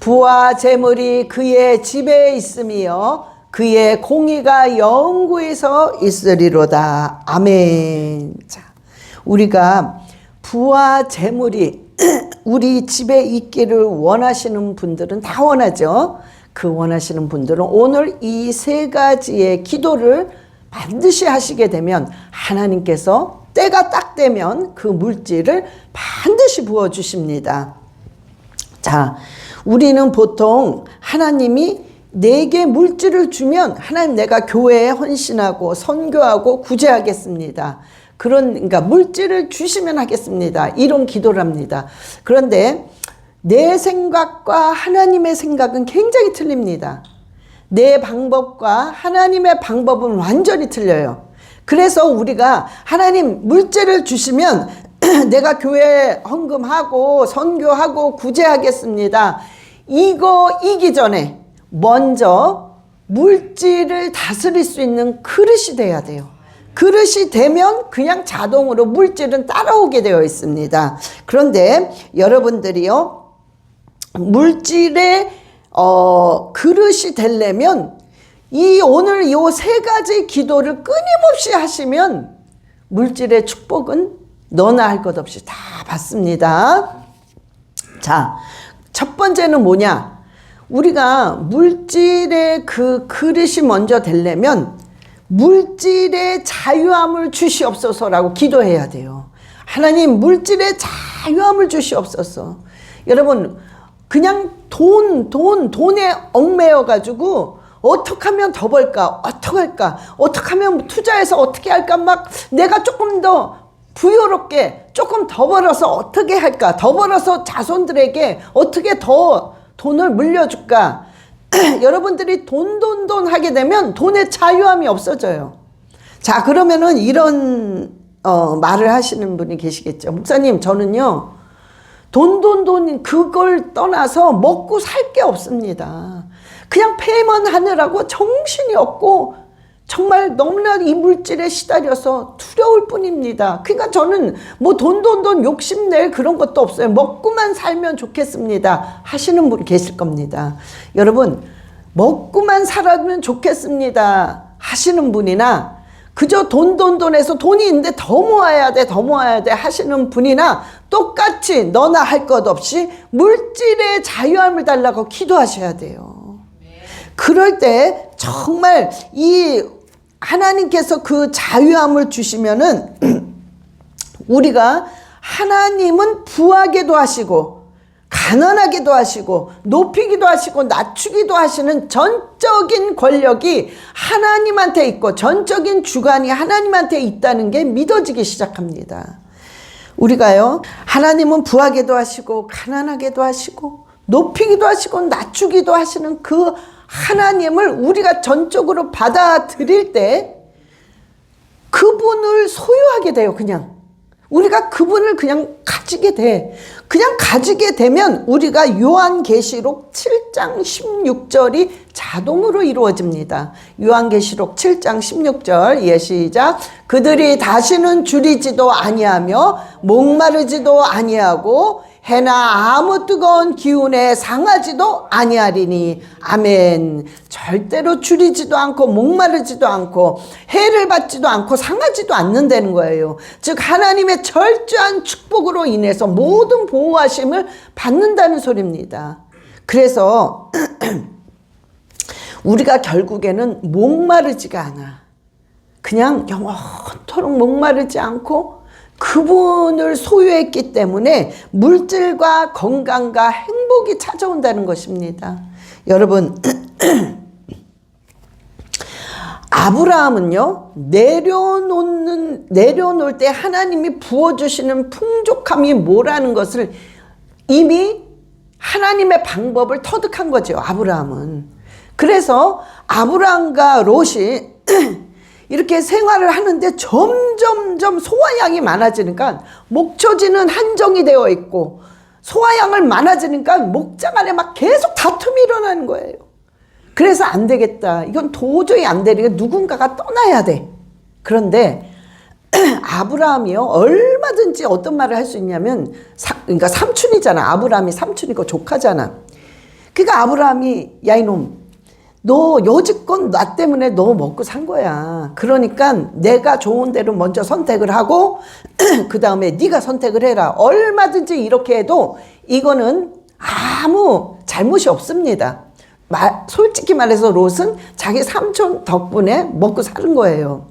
부와 재물이 그의 집에 있으며 그의 공의가 영구에서 있으리로다. 아멘. 자, 우리가 부와 재물이 우리 집에 있기를 원하시는 분들은 다 원하죠. 그 원하시는 분들은 오늘 이 세 가지의 기도를 반드시 하시게 되면 하나님께서 때가 딱 되면 그 물질을 반드시 부어주십니다. 자, 우리는 보통 하나님이 내게 물질을 주면 하나님 내가 교회에 헌신하고 선교하고 구제하겠습니다. 그러니까 물질을 주시면 하겠습니다. 이런 기도를 합니다. 그런데 내 생각과 하나님의 생각은 굉장히 틀립니다. 내 방법과 하나님의 방법은 완전히 틀려요. 그래서 우리가 하나님 물질을 주시면 내가 교회 헌금하고 선교하고 구제하겠습니다. 이기 전에 먼저 물질을 다스릴 수 있는 그릇이 돼야 돼요. 그릇이 되면 그냥 자동으로 물질은 따라오게 되어 있습니다. 그런데 여러분들이요, 물질의 그릇이 되려면 오늘 이 세 가지 기도를 끊임없이 하시면 물질의 축복은 너나 할 것 없이 다 받습니다. 자, 첫 번째는 뭐냐? 우리가 물질의 그 그릇이 먼저 되려면 물질의 자유함을 주시옵소서라고 기도해야 돼요. 하나님 물질의 자유함을 주시옵소서. 여러분 그냥 돈에 얽매여 가지고 어떻게 하면 더 벌까? 어떻게 할까? 어떻게 하면 투자해서 어떻게 할까? 막 내가 조금 더 부유롭게 조금 더 벌어서 어떻게 할까? 더 벌어서 자손들에게 어떻게 더 돈을 물려줄까? 여러분들이 돈 하게 되면 돈의 자유함이 없어져요. 자, 그러면은 이런 말을 하시는 분이 계시겠죠. 목사님, 저는요 돈 그걸 떠나서 먹고 살 게 없습니다. 그냥 패만 하느라고 정신이 없고 정말 너무나 이 물질에 시달려서 두려울 뿐입니다. 그러니까 저는 뭐 돈 욕심낼 그런 것도 없어요. 먹고만 살면 좋겠습니다 하시는 분 계실 겁니다. 여러분 먹고만 살았으면 좋겠습니다 하시는 분이나 그저 돈에서 돈이 있는데 더 모아야 돼 하시는 분이나 똑같이 너나 할 것 없이 물질의 자유함을 달라고 기도하셔야 돼요. 그럴 때 정말 이 하나님께서 그 자유함을 주시면은 우리가 하나님은 부하게도 하시고 가난하게도 하시고 높이기도 하시고 낮추기도 하시는 전적인 권력이 하나님한테 있고 전적인 주관이 하나님한테 있다는 게 믿어지기 시작합니다. 우리가요 하나님은 부하게도 하시고 가난하게도 하시고 높이기도 하시고 낮추기도 하시는 그 하나님을 우리가 전적으로 받아들일 때 그분을 소유하게 돼요. 그냥 우리가 그분을 그냥 가지게 돼. 그냥 가지게 되면 우리가 요한계시록 7장 16절이 자동으로 이루어집니다. 요한계시록 7장 16절 시작. 그들이 다시는 줄이지도 아니하며 목마르지도 아니하고 해나 아무 뜨거운 기운에 상하지도 아니하리니 아멘. 절대로 줄이지도 않고 목마르지도 않고 해를 받지도 않고 상하지도 않는다는 거예요. 즉 하나님의 철저한 축복으로 인해서 모든 보호하심을 받는다는 소리입니다. 그래서 우리가 결국에는 목마르지가 않아. 그냥 영원토록 목마르지 않고 그분을 소유했기 때문에 물질과 건강과 행복이 찾아온다는 것입니다. 여러분 아브라함은요 내려놓을 때 하나님이 부어주시는 풍족함이 뭐라는 것을 이미 하나님의 방법을 터득한 거죠. 아브라함은. 그래서 아브라함과 롯이 이렇게 생활을 하는데 점점점 소화양이 많아지니까 목초지는 한정이 되어 있고 소화양을 많아지니까 목장 안에 막 계속 다툼이 일어나는 거예요. 그래서 안 되겠다. 이건 도저히 안 되니까 누군가가 떠나야 돼. 그런데 아브라함이요 얼마든지 어떤 말을 할 수 있냐면 그러니까 삼촌이잖아. 아브라함이 삼촌이고 조카잖아. 그러니까 아브라함이 야 이놈 너 여지껏 나 때문에 너 먹고 산 거야. 그러니까 내가 좋은 대로 먼저 선택을 하고 그 다음에 네가 선택을 해라. 얼마든지 이렇게 해도 이거는 아무 잘못이 없습니다. 솔직히 말해서 롯은 자기 삼촌 덕분에 먹고 사는 거예요.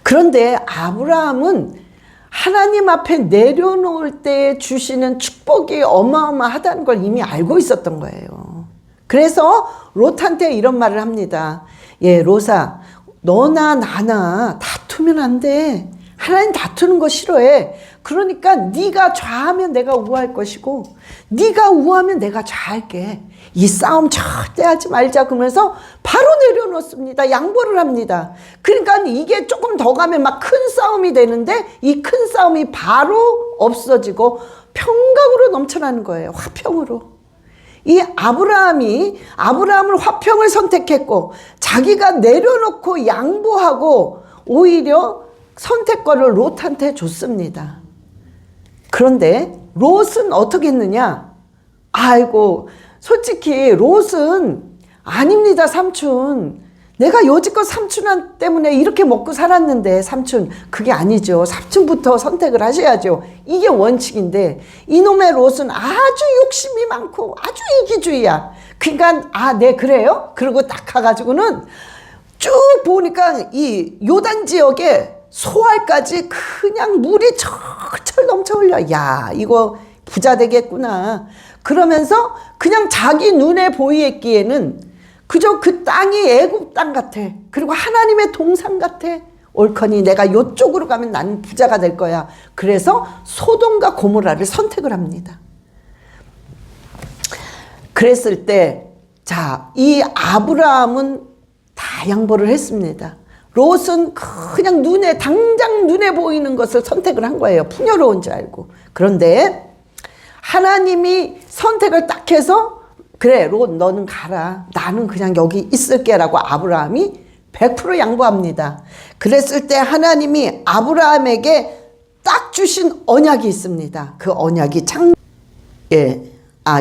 그런데 아브라함은 하나님 앞에 내려놓을 때 주시는 축복이 어마어마하다는 걸 이미 알고 있었던 거예요. 그래서 롯한테 이런 말을 합니다. 예, 롯아, 너나 나나 다투면 안 돼. 하나님 다투는 거 싫어해. 그러니까 네가 좌하면 내가 우할 것이고 네가 우하면 내가 좌할게. 이 싸움 절대 하지 말자. 그러면서 바로 내려놓습니다. 양보를 합니다. 그러니까 이게 조금 더 가면 막 큰 싸움이 되는데 이 큰 싸움이 바로 없어지고 평강으로 넘쳐나는 거예요. 화평으로. 이 아브라함을 화평을 선택했고 자기가 내려놓고 양보하고 오히려 선택권을 롯한테 줬습니다. 그런데 롯은 어떻게 했느냐? 아이고, 솔직히 롯은 아닙니다, 삼촌. 내가 여지껏 삼촌 때문에 이렇게 먹고 살았는데 삼촌, 그게 아니죠. 삼촌부터 선택을 하셔야죠. 이게 원칙인데 이놈의 롯은 아주 욕심이 많고 아주 이기주의야. 그러니까 네 그래요? 그러고 딱 가가지고는 쭉 보니까 이 요단 지역에 소알까지 그냥 물이 철철 넘쳐 흘려. 야, 이거 부자 되겠구나. 그러면서 그냥 자기 눈에 보이기에는 그저 그 땅이 애굽 땅 같아. 그리고 하나님의 동산 같아. 옳거니 내가 요쪽으로 가면 나는 부자가 될 거야. 그래서 소돔과 고모라를 선택을 합니다. 그랬을 때, 자, 이 아브라함은 다 양보를 했습니다. 롯은 그냥 당장 눈에 보이는 것을 선택을 한 거예요. 풍요로운 줄 알고. 그런데 하나님이 선택을 딱 해서 그래, 롯 너는 가라. 나는 그냥 여기 있을게 라고 아브라함이 100% 양보합니다. 그랬을 때 하나님이 아브라함에게 딱 주신 언약이 있습니다. 그 언약이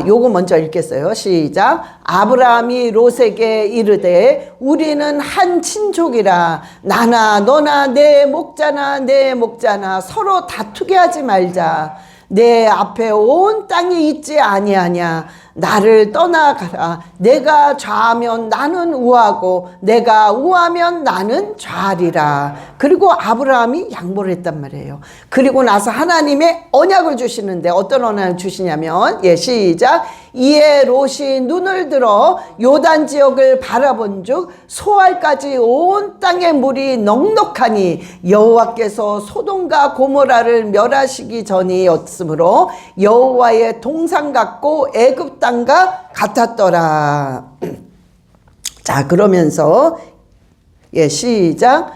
요거 먼저 읽겠어요. 시작. 아브라함이 롯에게 이르되 우리는 한 친족이라 나나 너나 내 목자나 서로 다투게 하지 말자. 내 앞에 온 땅이 있지 아니하냐. 나를 떠나가라. 내가 좌하면 나는 우하고 내가 우하면 나는 좌하리라. 그리고 아브라함이 양보를 했단 말이에요. 그리고 나서 하나님의 언약을 주시는데 어떤 언약을 주시냐면 시작. 이에 롯이 눈을 들어 요단 지역을 바라본즉 소알까지 온 땅의 물이 넉넉하니 여호와께서 소돔과 고모라를 멸하시기 전이었으므로 여호와의 동산 같고 애굽 땅과 같았더라. 자, 그러면서 시작.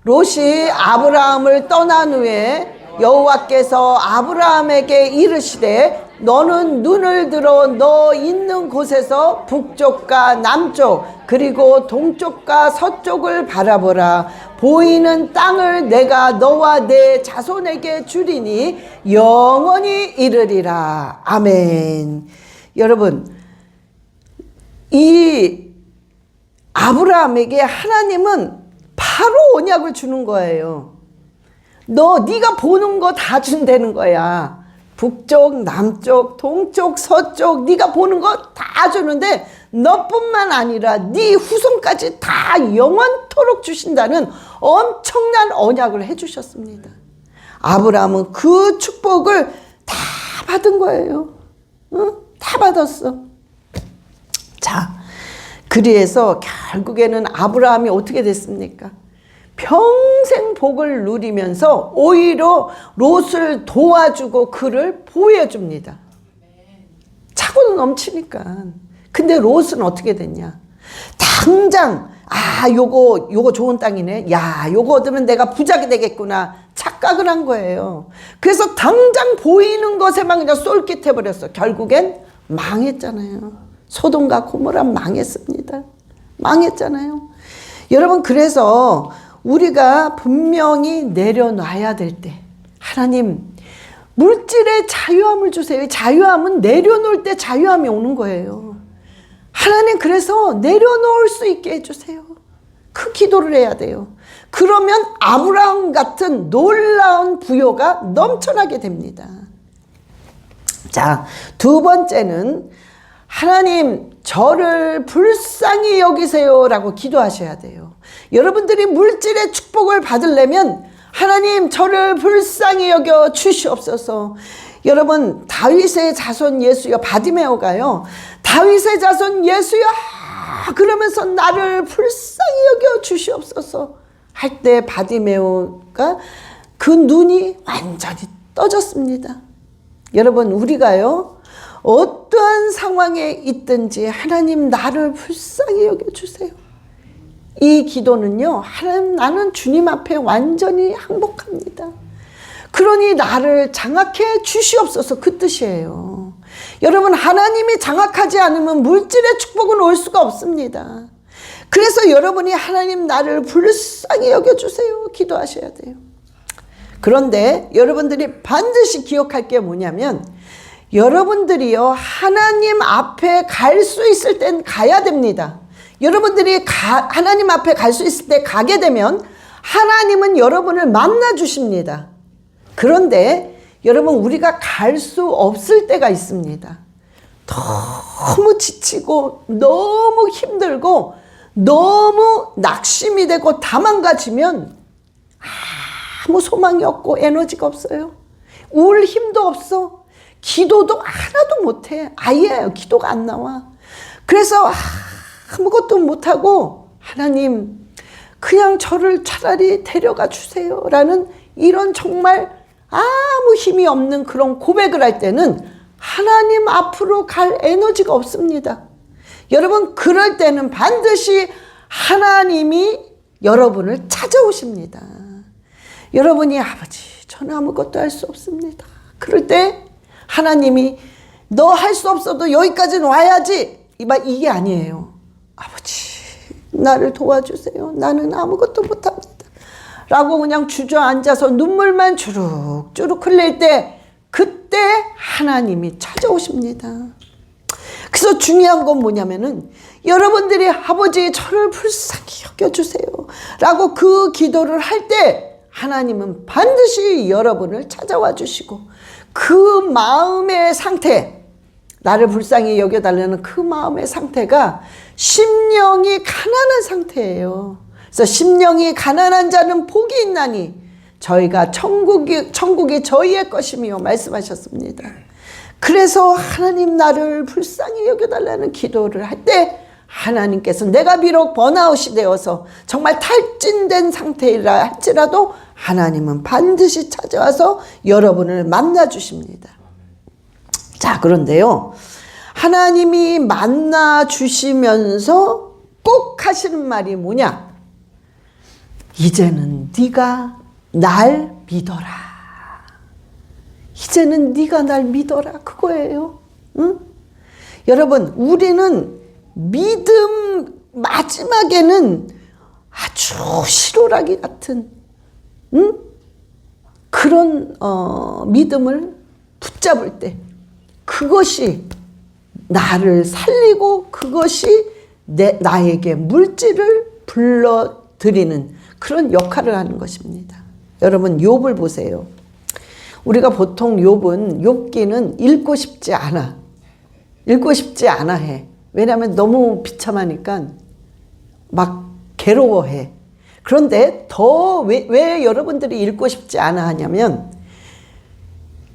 롯이 아브라함을 떠난 후에 여호와께서 아브라함에게 이르시되 너는 눈을 들어 너 있는 곳에서 북쪽과 남쪽 그리고 동쪽과 서쪽을 바라보라. 보이는 땅을 내가 너와 내 자손에게 주리니 영원히 이르리라. 아멘. 여러분, 이 아브라함에게 하나님은 바로 언약을 주는 거예요. 네가 보는 거 다 준다는 거야. 북쪽, 남쪽, 동쪽, 서쪽 네가 보는 거 다 주는데 너뿐만 아니라 네 후손까지 다 영원토록 주신다는 엄청난 언약을 해주셨습니다. 아브라함은 그 축복을 다 받은 거예요. 다 받았어. 자, 그래서 결국에는 아브라함이 어떻게 됐습니까? 평생 복을 누리면서 오히려 롯을 도와주고 그를 보호해줍니다. 차고는 넘치니까. 근데 롯은 어떻게 됐냐? 당장 요거 좋은 땅이네. 야, 요거 얻으면 내가 부자가 되겠구나. 착각을 한 거예요. 그래서 당장 보이는 것에만 그냥 쏠깃해버렸어. 결국엔 망했잖아요. 소돔과 고모라 망했습니다. 망했잖아요. 여러분, 그래서 우리가 분명히 내려놔야 될 때, 하나님, 물질의 자유함을 주세요. 자유함은 내려놓을 때 자유함이 오는 거예요. 하나님 그래서 내려놓을 수 있게 해주세요. 그 기도를 해야 돼요. 그러면 아브라함 같은 놀라운 부요가 넘쳐나게 됩니다. 자, 두 번째는 하나님 저를 불쌍히 여기세요 라고 기도하셔야 돼요. 여러분들이 물질의 축복을 받으려면 하나님 저를 불쌍히 여겨 주시옵소서. 여러분 다윗의 자손 예수여, 바디메오가요 다윗의 자손 예수여 그러면서 나를 불쌍히 여겨 주시옵소서 할 때 바디메오가 그 눈이 완전히 떠졌습니다. 여러분 우리가요 어떠한 상황에 있든지 하나님 나를 불쌍히 여겨주세요. 이 기도는요 하나님 나는 주님 앞에 완전히 항복합니다. 그러니 나를 장악해 주시옵소서 그 뜻이에요. 여러분 하나님이 장악하지 않으면 물질의 축복은 올 수가 없습니다. 그래서 여러분이 하나님 나를 불쌍히 여겨주세요 기도하셔야 돼요. 그런데 여러분들이 반드시 기억할 게 뭐냐면 여러분들이요 하나님 앞에 갈 수 있을 땐 가야 됩니다. 여러분들이 하나님 앞에 갈 수 있을 때 가게 되면 하나님은 여러분을 만나 주십니다. 그런데 여러분 우리가 갈 수 없을 때가 있습니다. 너무 지치고 너무 힘들고 너무 낙심이 되고 다 망가지면 아무 소망이 없고 에너지가 없어요. 울 힘도 없어. 기도도 하나도 못해. 아예 기도가 안 나와. 그래서 아무것도 못하고 하나님 그냥 저를 차라리 데려가 주세요 라는 이런 정말 아무 힘이 없는 그런 고백을 할 때는 하나님 앞으로 갈 에너지가 없습니다. 여러분 그럴 때는 반드시 하나님이 여러분을 찾아오십니다. 여러분이 아버지 저는 아무것도 할 수 없습니다. 그럴 때 하나님이 너 할 수 없어도 여기까지는 와야지 이게 아니에요. 아버지 나를 도와주세요. 나는 아무것도 못합니다. 라고 그냥 주저앉아서 눈물만 주룩주룩 흘릴 때 그때 하나님이 찾아오십니다. 그래서 중요한 건 뭐냐면은 여러분들이 아버지 저를 불쌍히 여겨주세요 라고 그 기도를 할 때 하나님은 반드시 여러분을 찾아와 주시고 그 마음의 상태, 나를 불쌍히 여겨달라는 그 마음의 상태가 심령이 가난한 상태예요. 그래서 심령이 가난한 자는 복이 있나니 저희가 천국이 저희의 것이며 말씀하셨습니다. 그래서 하나님 나를 불쌍히 여겨달라는 기도를 할 때 하나님께서 내가 비록 번아웃이 되어서 정말 탈진된 상태이라 할지라도 하나님은 반드시 찾아와서 여러분을 만나 주십니다. 자, 그런데요 하나님이 만나 주시면서 꼭 하시는 말이 뭐냐? 이제는 네가 날 믿어라. 이제는 네가 날 믿어라. 그거예요. 응? 여러분 우리는 믿음 마지막에는 아주 실오라기 같은 그런 믿음을 붙잡을 때 그것이 나를 살리고 그것이 나에게 물질을 불러들이는 그런 역할을 하는 것입니다. 여러분 욥을 보세요. 우리가 보통 욥기는 읽고 싶지 않아. 읽고 싶지 않아 해. 왜냐하면 너무 비참하니까 막 괴로워해. 그런데 왜 여러분들이 읽고 싶지 않아 하냐면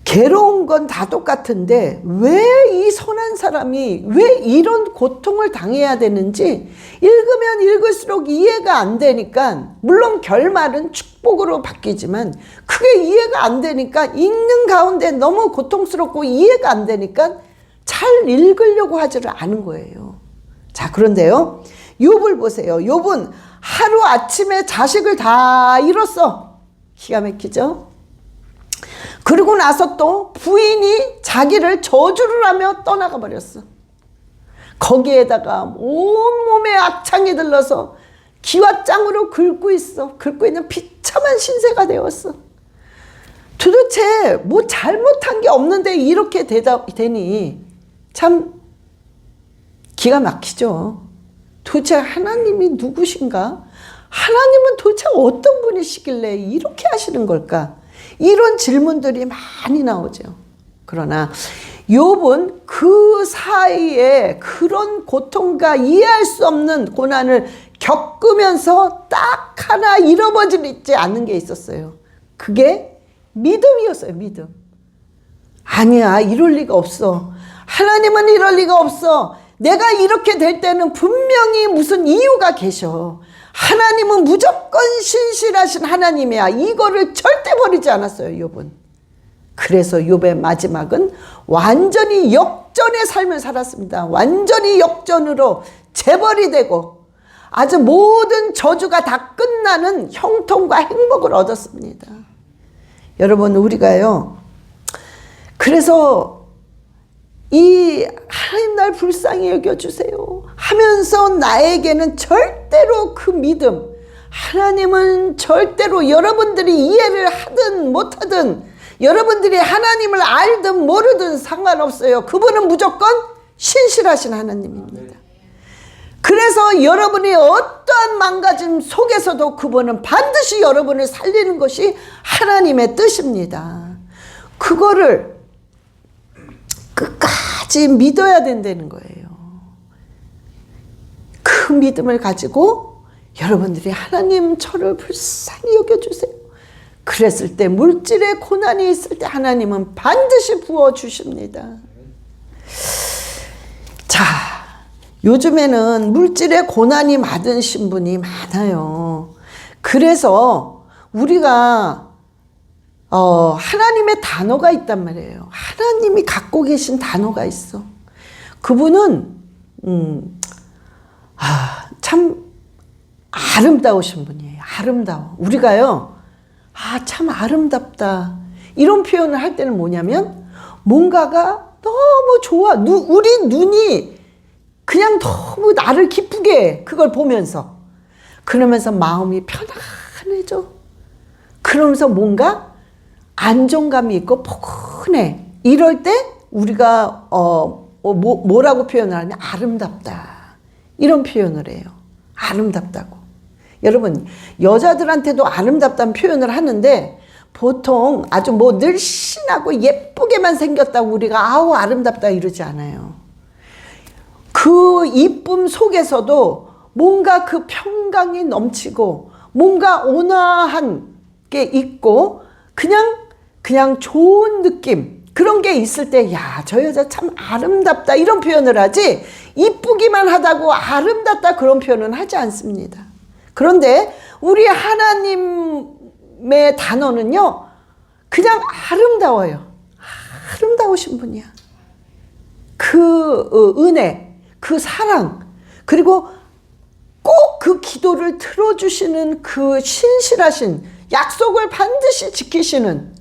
괴로운 건 다 똑같은데 왜 이 선한 사람이 왜 이런 고통을 당해야 되는지 읽으면 읽을수록 이해가 안 되니까 물론 결말은 축복으로 바뀌지만 그게 이해가 안 되니까 읽는 가운데 너무 고통스럽고 이해가 안 되니까 잘 읽으려고 하지를 않은 거예요. 자, 그런데요 욥을 보세요. 욥은 하루아침에 자식을 다 잃었어. 기가 막히죠? 그러고 나서 또 부인이 자기를 저주를 하며 떠나가 버렸어. 거기에다가 온몸에 악창이 들러서 기와장으로 긁고 있어. 긁고 있는 비참한 신세가 되었어. 도대체 뭐 잘못한 게 없는데 이렇게 되니 참 기가 막히죠. 도대체 하나님이 누구신가? 하나님은 도대체 어떤 분이시길래 이렇게 하시는 걸까? 이런 질문들이 많이 나오죠. 그러나 욥은 그 사이에 그런 고통과 이해할 수 없는 고난을 겪으면서 딱 하나 잃어버리지 않는 게 있었어요. 그게 믿음이었어요. 믿음. 아니야, 이럴 리가 없어. 하나님은 이럴 리가 없어. 내가 이렇게 될 때는 분명히 무슨 이유가 계셔. 하나님은 무조건 신실하신 하나님이야. 이거를 절대 버리지 않았어요, 욥은. 그래서 욥의 마지막은 완전히 역전의 삶을 살았습니다. 완전히 역전으로 재벌이 되고 아주 모든 저주가 다 끝나는 형통과 행복을 얻었습니다. 여러분, 우리가요, 그래서 이 하나님 날 불쌍히 여겨주세요 하면서 나에게는 절대로 그 믿음, 하나님은 절대로 여러분들이 이해를 하든 못하든, 여러분들이 하나님을 알든 모르든 상관없어요. 그분은 무조건 신실하신 하나님입니다. 그래서 여러분이 어떠한 망가짐 속에서도 그분은 반드시 여러분을 살리는 것이 하나님의 뜻입니다. 그거를 끝까지 믿어야 된다는 거예요. 그 믿음을 가지고 여러분들이 하나님 저를 불쌍히 여겨주세요. 그랬을 때, 물질의 고난이 있을 때 하나님은 반드시 부어주십니다. 자, 요즘에는 물질의 고난이 많으신 분이 많아요. 그래서 우리가 하나님의 단어가 있단 말이에요. 하나님이 갖고 계신 단어가 있어. 그분은 참 아름다우신 분이에요. 아름다워. 우리가요, 참 아름답다, 이런 표현을 할 때는 뭐냐면 뭔가가 너무 좋아. 우리 눈이 그냥 너무 나를 기쁘게 해. 그걸 보면서. 그러면서 마음이 편안해져. 그러면서 뭔가 안정감이 있고 포근해. 이럴 때 우리가 뭐라고 표현을 하냐? 아름답다, 이런 표현을 해요. 아름답다고. 여러분, 여자들한테도 아름답다는 표현을 하는데 보통 아주 늘씬하고 예쁘게만 생겼다고 우리가 아우 아름답다 이러지 않아요. 그 이쁨 속에서도 뭔가 그 평강이 넘치고 뭔가 온화한 게 있고 그냥 좋은 느낌, 그런 게 있을 때, 야, 저 여자 참 아름답다, 이런 표현을 하지, 이쁘기만 하다고 아름답다 그런 표현은 하지 않습니다. 그런데 우리 하나님의 단어는요, 그냥 아름다워요. 아름다우신 분이야. 그 은혜, 그 사랑, 그리고 꼭 그 기도를 들어주시는 그 신실하신, 약속을 반드시 지키시는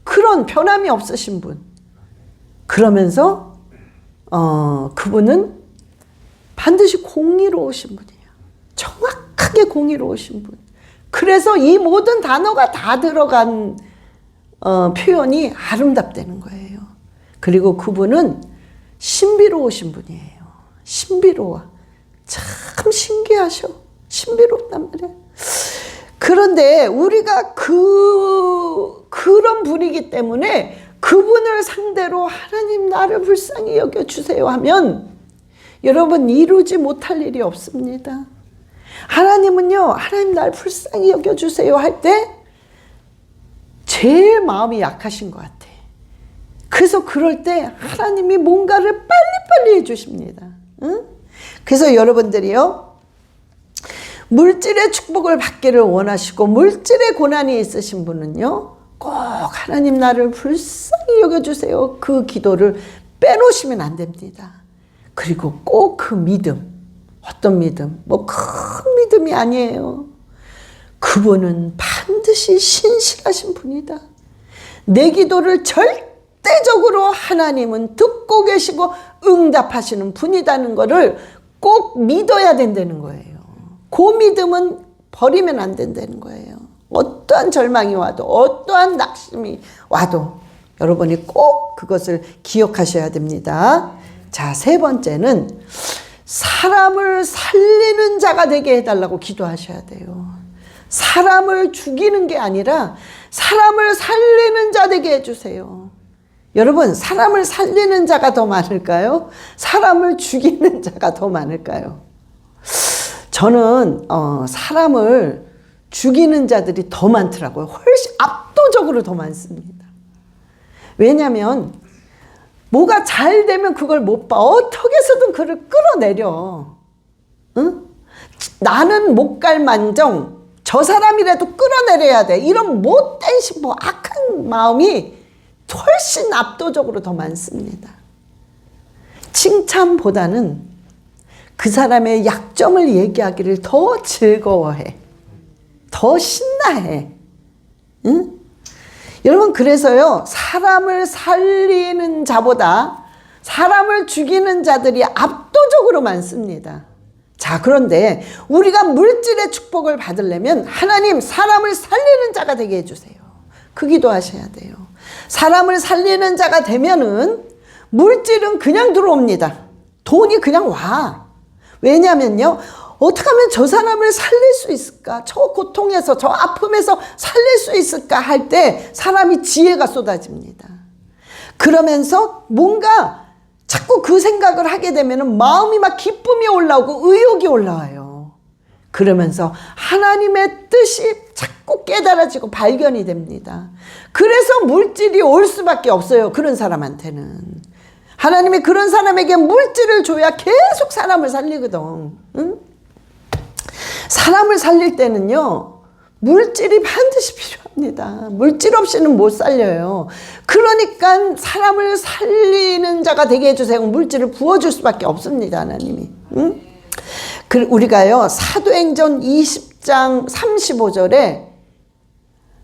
그런 변함이 없으신 분. 그러면서 그분은 반드시 공의로우신 분이에요. 정확하게 공의로우신 분. 그래서 이 모든 단어가 다 들어간 표현이 아름답다는 거예요. 그리고 그분은 신비로우신 분이에요. 신비로워. 참 신기하셔. 신비롭단 말이에요. 그런데 우리가 그런 분이기 때문에 그분을 상대로 하나님 나를 불쌍히 여겨주세요 하면 여러분, 이루지 못할 일이 없습니다. 하나님은요, 하나님 나를 불쌍히 여겨주세요 할 때 제일 마음이 약하신 것 같아. 그래서 그럴 때 하나님이 뭔가를 빨리빨리 해주십니다. 응? 그래서 여러분들이요, 물질의 축복을 받기를 원하시고 물질의 고난이 있으신 분은요, 꼭 하나님 나를 불쌍히 여겨주세요, 그 기도를 빼놓으시면 안 됩니다. 그리고 꼭 그 믿음, 어떤 믿음, 큰 믿음이 아니에요. 그분은 반드시 신실하신 분이다. 내 기도를 절대적으로 하나님은 듣고 계시고 응답하시는 분이라는 것을 꼭 믿어야 된다는 거예요. 그 믿음은 버리면 안 된다는 거예요. 어떠한 절망이 와도 어떠한 낙심이 와도 여러분이 꼭 그것을 기억하셔야 됩니다. 자, 세 번째는 사람을 살리는 자가 되게 해달라고 기도하셔야 돼요. 사람을 죽이는 게 아니라 사람을 살리는 자 되게 해주세요. 여러분, 사람을 살리는 자가 더 많을까요? 사람을 죽이는 자가 더 많을까요? 저는 사람을 죽이는 자들이 더 많더라고요. 훨씬 압도적으로 더 많습니다. 왜냐하면 뭐가 잘 되면 그걸 못 봐. 어떻게 해서든 그를 끌어내려. 응? 나는 못 갈 만정 저 사람이라도 끌어내려야 돼. 이런 못된 악한 마음이 훨씬 압도적으로 더 많습니다. 칭찬보다는 그 사람의 약점을 얘기하기를 더 즐거워해. 더 신나해. 응? 여러분, 그래서요, 사람을 살리는 자보다 사람을 죽이는 자들이 압도적으로 많습니다. 자, 그런데 우리가 물질의 축복을 받으려면 하나님, 사람을 살리는 자가 되게 해주세요. 그 기도하셔야 돼요. 사람을 살리는 자가 되면은 물질은 그냥 들어옵니다. 돈이 그냥 와. 왜냐면요, 어떻게 하면 저 사람을 살릴 수 있을까? 저 고통에서, 저 아픔에서 살릴 수 있을까? 할 때 사람이 지혜가 쏟아집니다. 그러면서 뭔가 자꾸 그 생각을 하게 되면 마음이 막 기쁨이 올라오고 의욕이 올라와요. 그러면서 하나님의 뜻이 자꾸 깨달아지고 발견이 됩니다. 그래서 물질이 올 수밖에 없어요. 그런 사람한테는. 하나님이 그런 사람에게 물질을 줘야 계속 사람을 살리거든. 응? 사람을 살릴 때는요, 물질이 반드시 필요합니다. 물질 없이는 못 살려요. 그러니까 사람을 살리는 자가 되게 해주세요. 물질을 부어줄 수밖에 없습니다, 하나님이. 응? 우리가요, 사도행전 20장 35절에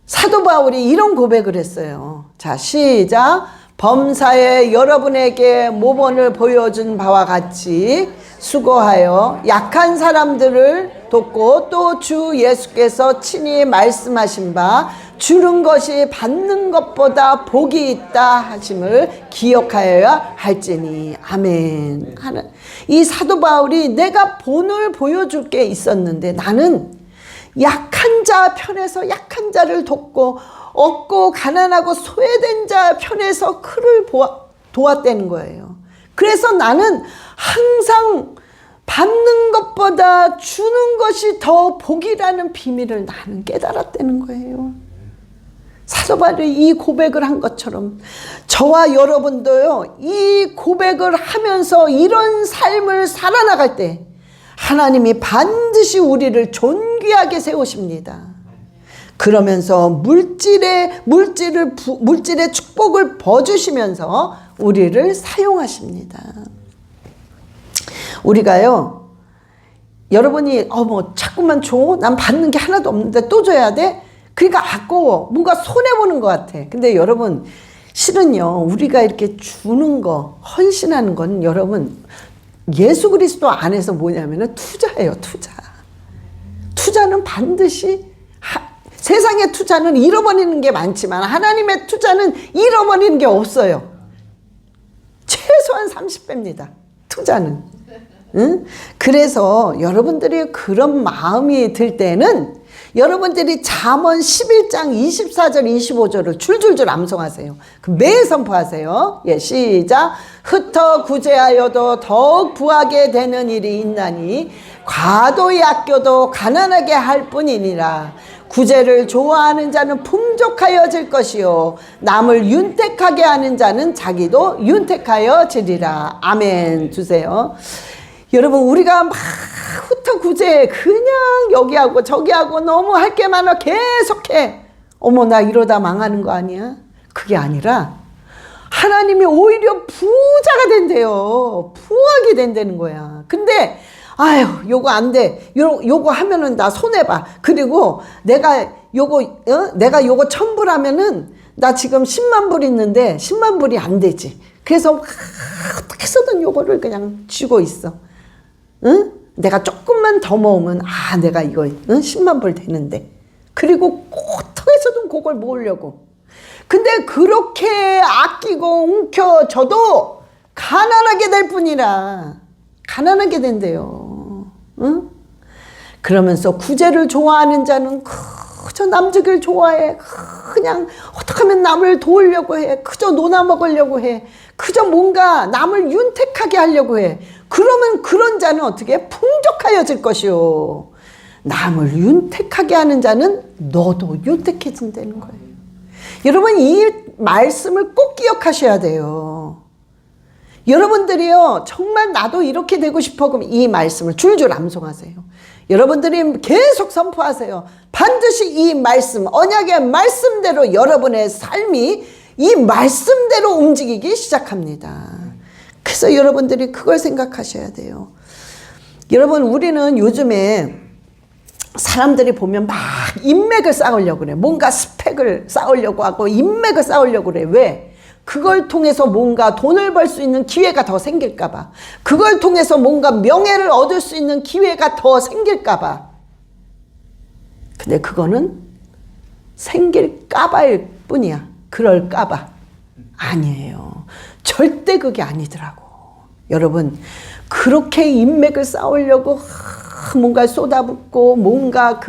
사도 바울이 이런 고백을 했어요. 자, 시작. 범사에 여러분에게 모범을 보여준 바와 같이 수고하여 약한 사람들을 돕고 또 주 예수께서 친히 말씀하신 바 주는 것이 받는 것보다 복이 있다 하심을 기억하여야 할지니. 아멘. 이 사도 바울이 내가 본을 보여줄 게 있었는데 나는 약한 자 편에서 약한 자를 돕고 없고 가난하고 소외된 자 편에서 그를 도왔다는 거예요. 그래서 나는 항상 받는 것보다 주는 것이 더 복이라는 비밀을 나는 깨달았다는 거예요. 사도 바울이 이 고백을 한 것처럼 저와 여러분도요, 이 고백을 하면서 이런 삶을 살아나갈 때 하나님이 반드시 우리를 존귀하게 세우십니다. 그러면서 물질의 축복을 버주시면서 우리를 사용하십니다. 우리가요, 여러분이 뭐 자꾸만 줘? 난 받는 게 하나도 없는데 또 줘야 돼? 그러니까 아까워. 뭔가 손해보는 것 같아. 근데 여러분, 실은요, 우리가 이렇게 주는 거, 헌신하는 건 여러분, 예수 그리스도 안에서 뭐냐면은 투자예요, 투자. 투자는 반드시 세상의 투자는 잃어버리는 게 많지만 하나님의 투자는 잃어버리는 게 없어요. 최소한 30배입니다. 투자는. 응? 그래서 여러분들이 그런 마음이 들 때는 여러분들이 잠언 11장 24절 25절을 줄줄줄 암송하세요. 매일 선포하세요. 예, 시작. 흩어 구제하여도 더욱 부하게 되는 일이 있나니 과도히 아껴도 가난하게 할 뿐이니라. 구제를 좋아하는 자는 풍족하여질 것이요 남을 윤택하게 하는 자는 자기도 윤택하여지리라. 아멘. 주세요. 여러분, 우리가 막 흩어 구제 그냥 여기하고 저기하고 너무 할 게 많아 계속해. 어머, 나 이러다 망하는 거 아니야? 그게 아니라 하나님이 오히려 부자가 된대요. 부하게 된다는 거야. 근데 아유, 요거 안 돼. 요거 하면은 나 손해봐. 그리고 내가 요거 1000불 나 지금 10만 불 있는데 10만 불이 안 되지. 그래서 어떻게 해서든 요거를 그냥 쥐고 있어. 응? 내가 조금만 더 모으면 내가 이거 10만 불 되는데. 그리고 어떻게 해서든 그걸 모으려고. 근데 그렇게 아끼고 움켜져도 가난하게 될 뿐이라. 가난하게 된대요. 응? 그러면서 구제를 좋아하는 자는 그저 남주기를 좋아해. 그냥 어떻게 하면 남을 도우려고 해. 그저 놀아먹으려고 해. 그저 뭔가 남을 윤택하게 하려고 해. 그러면 그런 자는 어떻게 해? 풍족하여질 것이요. 남을 윤택하게 하는 자는 너도 윤택해진다는 거예요. 여러분, 이 말씀을 꼭 기억하셔야 돼요. 여러분들이요, 정말 나도 이렇게 되고 싶어. 그럼 이 말씀을 줄줄 암송하세요. 여러분들이 계속 선포하세요. 반드시 이 말씀, 언약의 말씀대로 여러분의 삶이 이 말씀대로 움직이기 시작합니다. 그래서 여러분들이 그걸 생각하셔야 돼요. 여러분, 우리는 요즘에 사람들이 보면 막 인맥을 쌓으려고 그래. 뭔가 스펙을 쌓으려고 하고 인맥을 쌓으려고 그래. 왜? 그걸 통해서 뭔가 돈을 벌 수 있는 기회가 더 생길까 봐. 그걸 통해서 뭔가 명예를 얻을 수 있는 기회가 더 생길까 봐. 근데 그거는 생길까 봐일 뿐이야. 그럴까 봐. 아니에요. 절대 그게 아니더라고. 여러분, 그렇게 인맥을 쌓으려고 뭔가 쏟아붓고 뭔가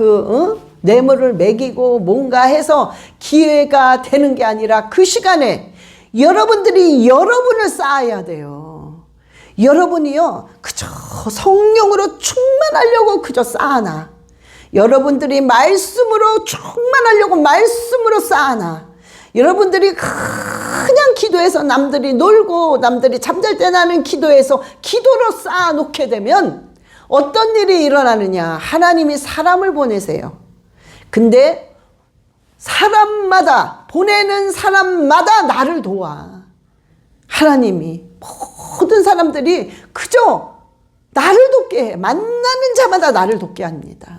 뇌물을 매기고 뭔가 해서 기회가 되는 게 아니라 그 시간에 여러분들이 여러분을 쌓아야 돼요. 여러분이요, 그저 성령으로 충만하려고 그저 쌓아놔. 여러분들이 말씀으로 충만하려고 말씀으로 쌓아놔. 여러분들이 그냥 기도해서 남들이 놀고 남들이 잠잘 때 나는 기도해서 기도로 쌓아놓게 되면 어떤 일이 일어나느냐. 하나님이 사람을 보내세요. 근데 사람마다, 보내는 사람마다 나를 도와. 하나님이 모든 사람들이 그저 나를 돕게 해. 만나는 자마다 나를 돕게 합니다.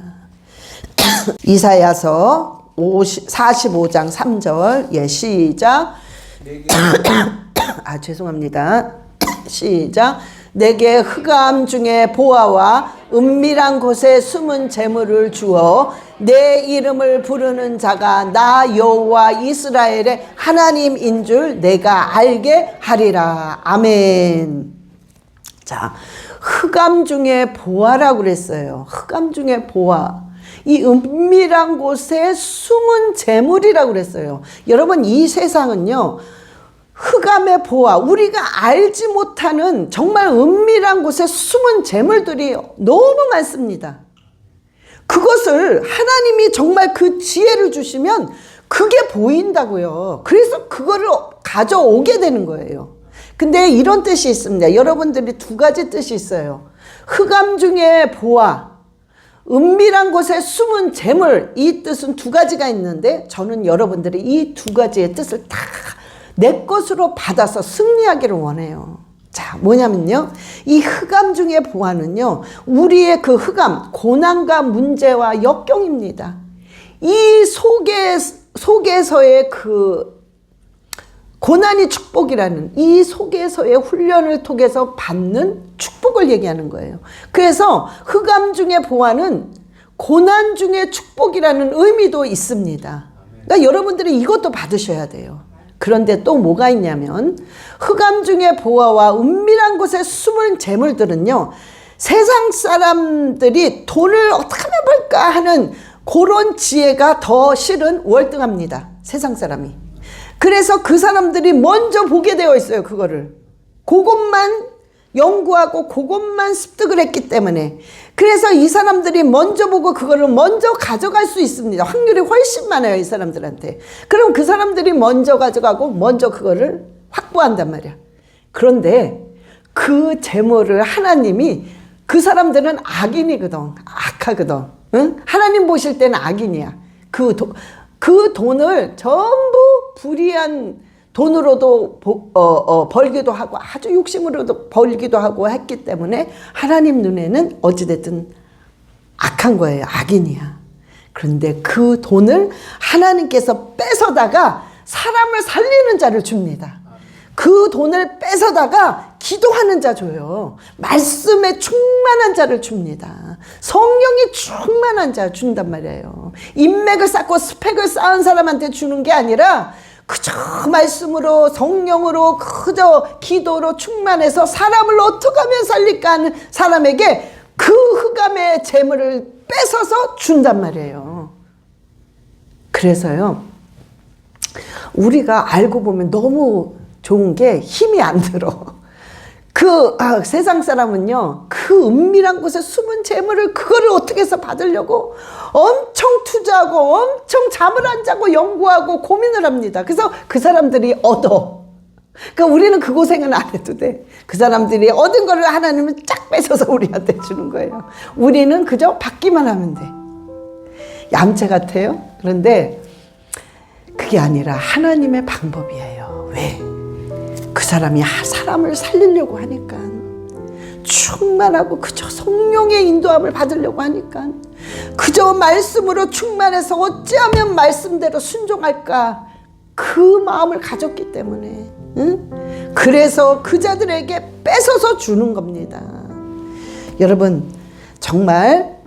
이사야서 45장 3절. 예, 시작. 죄송합니다. 시작. 내게 흑암 중에 보화와 은밀한 곳에 숨은 재물을 주어 내 이름을 부르는 자가 나 여호와 이스라엘의 하나님인 줄 내가 알게 하리라. 아멘. 자, 흑암 중에 보화라고 그랬어요. 흑암 중에 보화. 이 은밀한 곳에 숨은 재물이라고 그랬어요. 여러분, 이 세상은요, 흑암의 보화, 우리가 알지 못하는 정말 은밀한 곳에 숨은 재물들이 너무 많습니다. 그것을 하나님이 정말 그 지혜를 주시면 그게 보인다고요. 그래서 그거를 가져오게 되는 거예요. 근데 이런 뜻이 있습니다. 여러분들이 두 가지 뜻이 있어요. 흑암 중에 보화, 은밀한 곳에 숨은 재물, 이 뜻은 두 가지가 있는데 저는 여러분들이 이 두 가지의 뜻을 다 내 것으로 받아서 승리하기를 원해요. 자, 뭐냐면요, 이 흑암 중의 보화는요, 우리의 그 흑암, 고난과 문제와 역경입니다. 이 속에서의 그 고난이 축복이라는, 이 속에서의 훈련을 통해서 받는 축복을 얘기하는 거예요. 그래서 흑암 중의 보화는 고난 중의 축복이라는 의미도 있습니다. 그러니까 여러분들이 이것도 받으셔야 돼요. 그런데 또 뭐가 있냐면, 흑암 중의 보화와 은밀한 곳에 숨은 재물들은요, 세상 사람들이 돈을 어떻게 하면 벌까 하는 그런 지혜가 더 실은 월등합니다. 세상 사람이. 그래서 그 사람들이 먼저 보게 되어 있어요. 그거를. 그것만 연구하고 그것만 습득을 했기 때문에. 그래서 이 사람들이 먼저 보고 그거를 먼저 가져갈 수 있습니다. 확률이 훨씬 많아요, 이 사람들한테. 그럼 그 사람들이 먼저 가져가고 먼저 그거를 확보한단 말이야. 그런데 그 재물을 하나님이, 그 사람들은 악인이거든. 악하거든. 응? 하나님 보실 때는 악인이야. 그 돈을 전부 불의한 돈으로도 벌기도 하고 아주 욕심으로도 벌기도 하고 했기 때문에 하나님 눈에는 어찌됐든 악한 거예요. 악인이야. 그런데 그 돈을 하나님께서 뺏어다가 사람을 살리는 자를 줍니다. 그 돈을 뺏어다가 기도하는 자 줘요. 말씀에 충만한 자를 줍니다. 성령이 충만한 자 준단 말이에요. 인맥을 쌓고 스펙을 쌓은 사람한테 주는 게 아니라 그저 말씀으로 성령으로 그저 기도로 충만해서 사람을 어떻게 하면 살릴까 하는 사람에게 그 흑암의 재물을 뺏어서 준단 말이에요. 그래서요, 우리가 알고 보면 너무 좋은 게 힘이 안 들어. 세상 사람은요, 그 은밀한 곳에 숨은 재물을 그거를 어떻게 해서 받으려고 엄청 투자하고 엄청 잠을 안 자고 연구하고 고민을 합니다. 그래서 그 사람들이 얻어. 그러니까 우리는 그 고생은 안 해도 돼. 그 사람들이 얻은 거를 하나님은 쫙 뺏어서 우리한테 주는 거예요. 우리는 그저 받기만 하면 돼. 얌체 같아요. 그런데 그게 아니라 하나님의 방법이에요. 왜? 그 사람이 사람을 살리려고 하니까, 충만하고 그저 성령의 인도함을 받으려고 하니까, 그저 말씀으로 충만해서 어찌하면 말씀대로 순종할까, 그 마음을 가졌기 때문에, 응? 그래서 그 자들에게 뺏어서 주는 겁니다. 여러분, 정말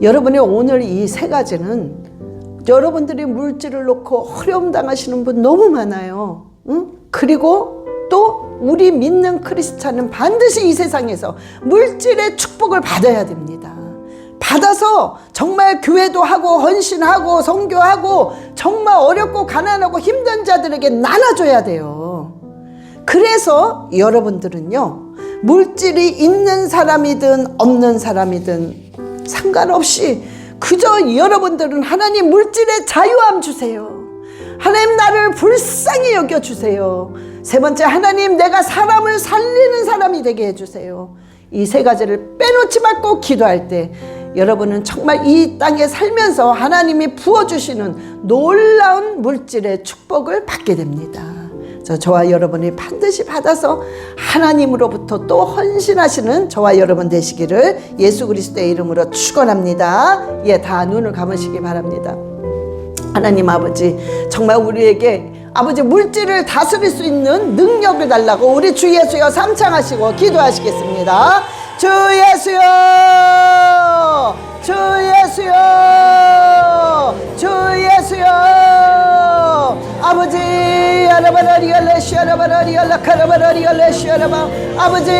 여러분의 오늘 이 세 가지는 여러분들이 물질을 놓고 어려움 당하시는 분 너무 많아요. 응? 그리고 또 우리 믿는 크리스찬은 반드시 이 세상에서 물질의 축복을 받아야 됩니다. 받아서 정말 교회도 하고 헌신하고 선교하고 정말 어렵고 가난하고 힘든 자들에게 나눠줘야 돼요. 그래서 여러분들은요, 물질이 있는 사람이든 없는 사람이든 상관없이 그저 여러분들은 하나님 물질의 자유함 주세요. 하나님 나를 불쌍히 여겨주세요. 세 번째, 하나님 내가 사람을 살리는 사람이 되게 해주세요. 이 세 가지를 빼놓지 말고 기도할 때 여러분은 정말 이 땅에 살면서 하나님이 부어주시는 놀라운 물질의 축복을 받게 됩니다. 저와 여러분이 반드시 받아서 하나님으로부터 또 헌신하시는 저와 여러분 되시기를 예수 그리스도의 이름으로 축원합니다. 다 눈을 감으시기 바랍니다. 하나님 아버지, 정말 우리에게 아버지 물질을 다스릴 수 있는 능력을 달라고 우리 주 예수여 삼창하시고 기도하시겠습니다. 주 예수여, 주 예수여, 주 예수여. 아버지 아버지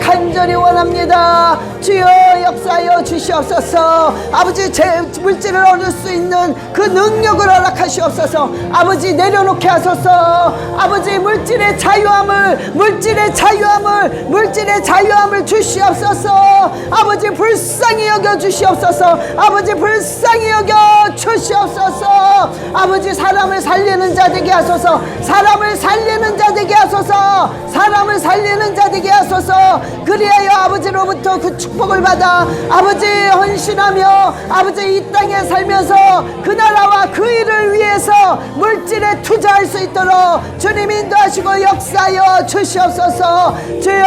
간절히 원합니다. 주여 역사하여 주시옵소서. 아버지 제 물질을 얻을 수 있는 그 능력을 허락하시옵소서. 아버지 내려놓게 하소서. 아버지 물질의 자유함을 주시옵소서. 아버지 불쌍히 여겨 주시옵소서. 아버지 불쌍히 여겨 주시옵소서. 아버지 사람을 살리는 자 되게 하소서. 사람을 살리는 자 되게 하소서. 사람을 살리는 자 되게 하소서. 그리하여 아버지로부터 그 축복을 받아 아버지 헌신하며 아버지 이 땅에 살면서 그 나라와 그 일을 위해서 물질에 투자할 수 있도록 주님 인도하시고 역사하여 주시옵소서. 주여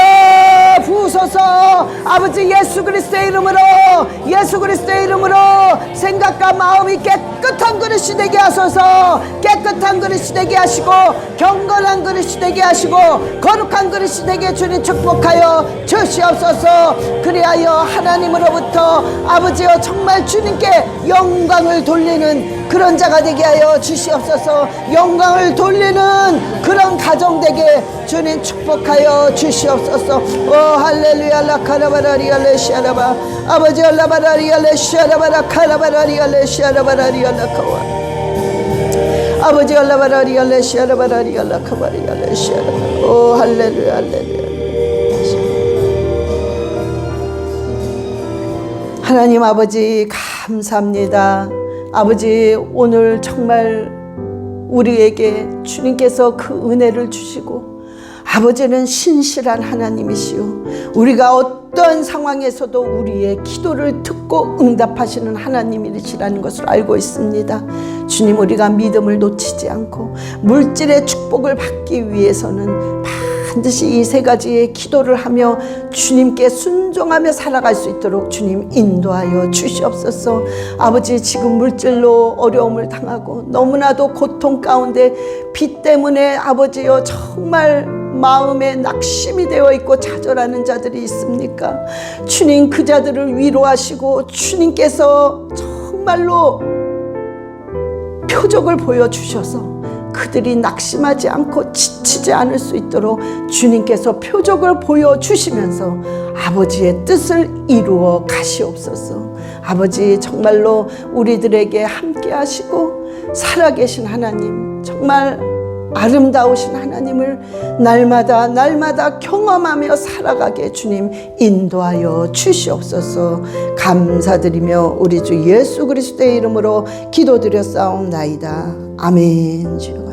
부으소서. 아버지 예수 그리스도의 이름으로 생각과 마음이 깨끗한 그릇이 되게 하소서. 깨끗한 그릇이 되게 하시고 경건한 그릇이 되게 하시고 거룩한 그릇이 되게 주님 축복하여 주시옵소서. 그리하여 하나님으로부터 아버지여 정말 주님께 영광을 돌리는 그런 자가 되게 하여 주시옵소서. 영광을 돌리는 그런 가정 되게 주님 축복하여 주시옵소서. 오 할렐루야 라카라바라리알레 시아라바 아버지 알라바라리알레 시아라바라 카라바라리알레 시아라바라리알라 카와 아버지 알라바라리알레 시아라바라리알라 카바리알레 시아라바. 오 할렐루야 할렐루야. 하나님 아버지 감사합니다. 아버지 오늘 정말 우리에게 주님께서 그 은혜를 주시고 아버지는 신실한 하나님이시오. 우리가 어떤 상황에서도 우리의 기도를 듣고 응답하시는 하나님이시라는 것을 알고 있습니다. 주님, 우리가 믿음을 놓치지 않고 물질의 축복을 받기 위해서는 반드시 이 세 가지의 기도를 하며 주님께 순종하며 살아갈 수 있도록 주님 인도하여 주시옵소서. 아버지 지금 물질로 어려움을 당하고 너무나도 고통 가운데 빚 때문에 아버지여 정말 마음에 낙심이 되어 있고 좌절하는 자들이 있습니까? 주님, 그 자들을 위로하시고 주님께서 정말로 표적을 보여주셔서 그들이 낙심하지 않고 지치지 않을 수 있도록 주님께서 표적을 보여주시면서 아버지의 뜻을 이루어 가시옵소서. 아버지, 정말로 우리들에게 함께 하시고 살아계신 하나님, 정말 아름다우신 하나님을 날마다 경험하며 살아가게 주님 인도하여 주시옵소서. 감사드리며 우리 주 예수 그리스도의 이름으로 기도드렸사옵나이다. 아멘. 주여.